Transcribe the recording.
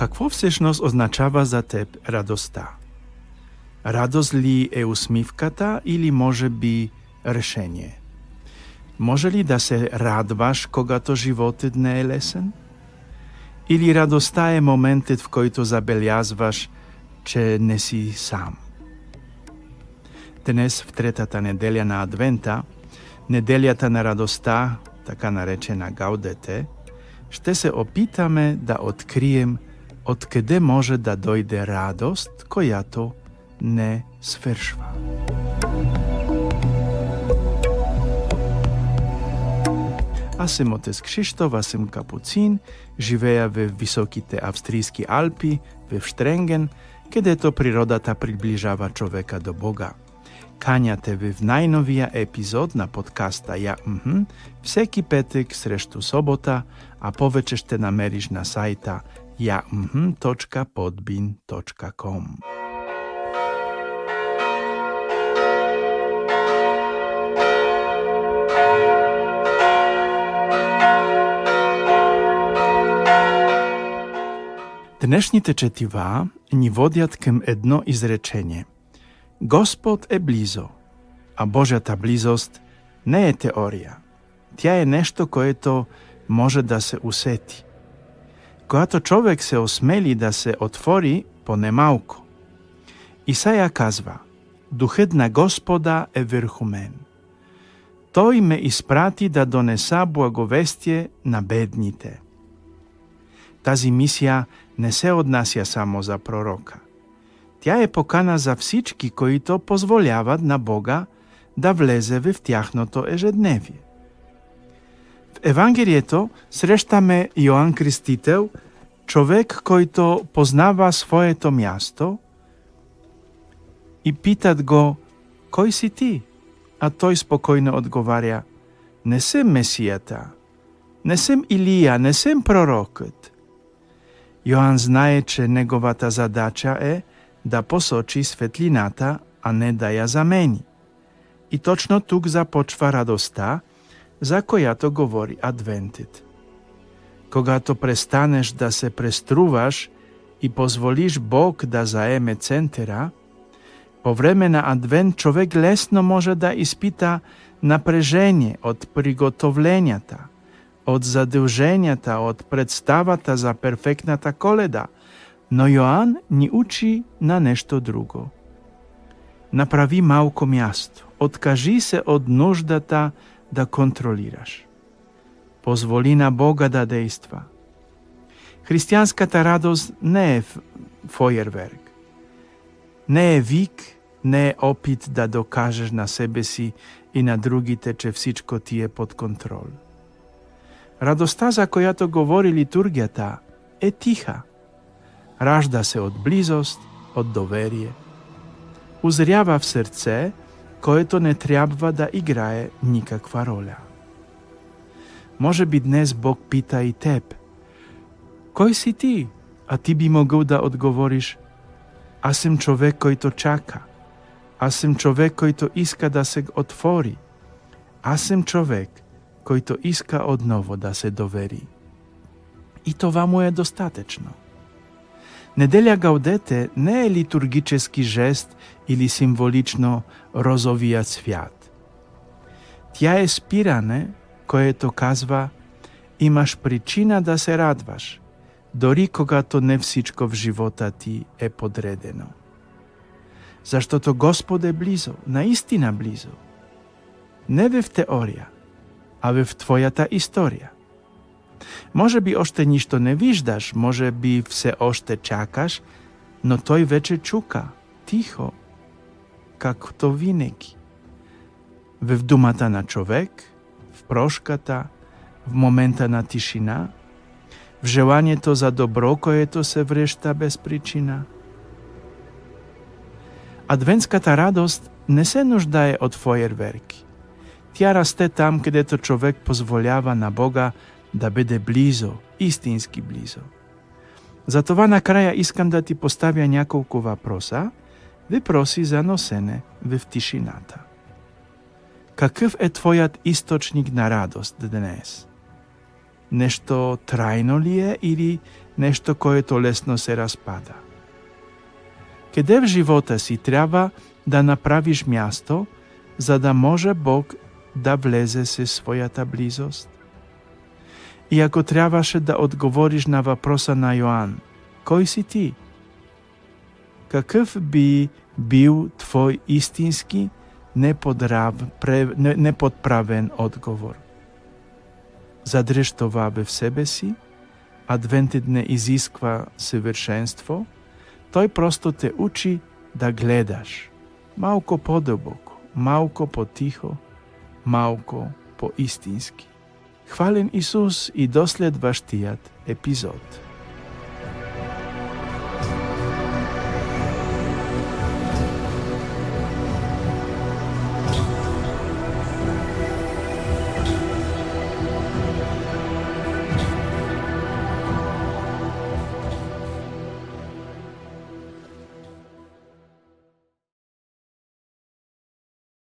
Какво всешност означава за теб радоста? Радост ли е усмивката или може би решение? Може ли да се радваш когато животът не е лесен? Или радостта е моментът, в който забелязваш, че не си сам? Днес, в третата неделя на Адвента, неделята на радостта, така наречена Гаудете, ще се опитаме да открием откъде може да дойде радост, която не свършва. Аз съм отец Кшиштоф, аз съм капуцин, живея в високите австрийски Алпи, в Штренген, където природата приближава човека до Бога. Каняте в най-новия епизод на подкаста Я всеки петък срещу събота, а повече ще намериш на сайта ja.podbean.com. Днешните четива ни водят към едно изречение. Господ е близо, а Божията близост не е теория. Тя е нещо, което може да се усети. Когато човек се осмели да се отвори поне малко. Исаия казва: Духът на Господа е върху мен. Той ме изпрати да донеса благовестие на бедните. Тази мисия не се отнася само за пророка. Тя е покана за всички, които позволяват на Бога да влезе в тяхното ежедневие. В Евангелието срещаме Йоан Крстител, човек, който познава своето място, и питат го: кой си ти? А той спокойно отговаря: не съм Месията, не съм Илия, не съм пророкът. Йоан знае, че неговата задача е да посочи светлината, а не да я замени. И точно тук започва радостта, за която говори Адвентът. Когато престанеш да се преструваш и позволиш Бог да заеме центъра, по време на Адвент човек лесно може да изпита напрежение от приготовленията, от задълженията, от представата за перфектната Коледа, но Йоан ни учи на нещо друго. Направи малко място, откажи се от нуждата да контролираш. Позволи на Бога да действа. Християнската радост не е фойерверк. Не е вик, не е опит да докажеш на себе си и на другите, че всичко ти е под контрол. Радостта, за която говори литургията, е тиха. Ражда се от близост, от доверие. Узрява в сърце, което не трябва да играе никаква роля. Може би днес Бог пита и теб: кой си ти? А ти би могъл да отговориш: аз съм човек, който чака. Аз съм човек, който иска да се отвори. Аз съм човек, който иска отново да се довери. И това му е достатъчно. Неделя Гаудете не е литургически жест или символично розовия цвят. Тя е спиране, което казва: имаш причина да се радваш, дори когато не всичко в живота ти е подредено. Защото Господ е близо, наистина близо. Не в теория, а в твоята история. Може би още нищо не виждаш, може би все още чакаш, но той вече чука, тихо, както винаги. В думата на човек, в прошката, в момента на тишина, в желанието за добро, което се връща без причина. Адвентската радост не се нуждае от фойерверки. Тя расте там, където човек позволява на Бога да бъде близо, истински близо. Затова накрая искам да ти поставя няколко въпроса, въпроси за носене в тишината. Какъв е твоят източник на радост днес? Нешто трајно ли е или нешто което лесно се распада? Каде в живота си треба да направиш място, за да може Бог да влезе со својата близост? И ако требаше да одговориш на въпроса на Јоан, кој си ти? Какъв би бил твој истински, неподправен одговор? Задрж това в себе си. Адвентът не изисква съвършенство. Тој просто те учи да гледаш малко по-дълбоко, малко по-тихо, малко по-истински. Хвален Исус и до следващият епизод.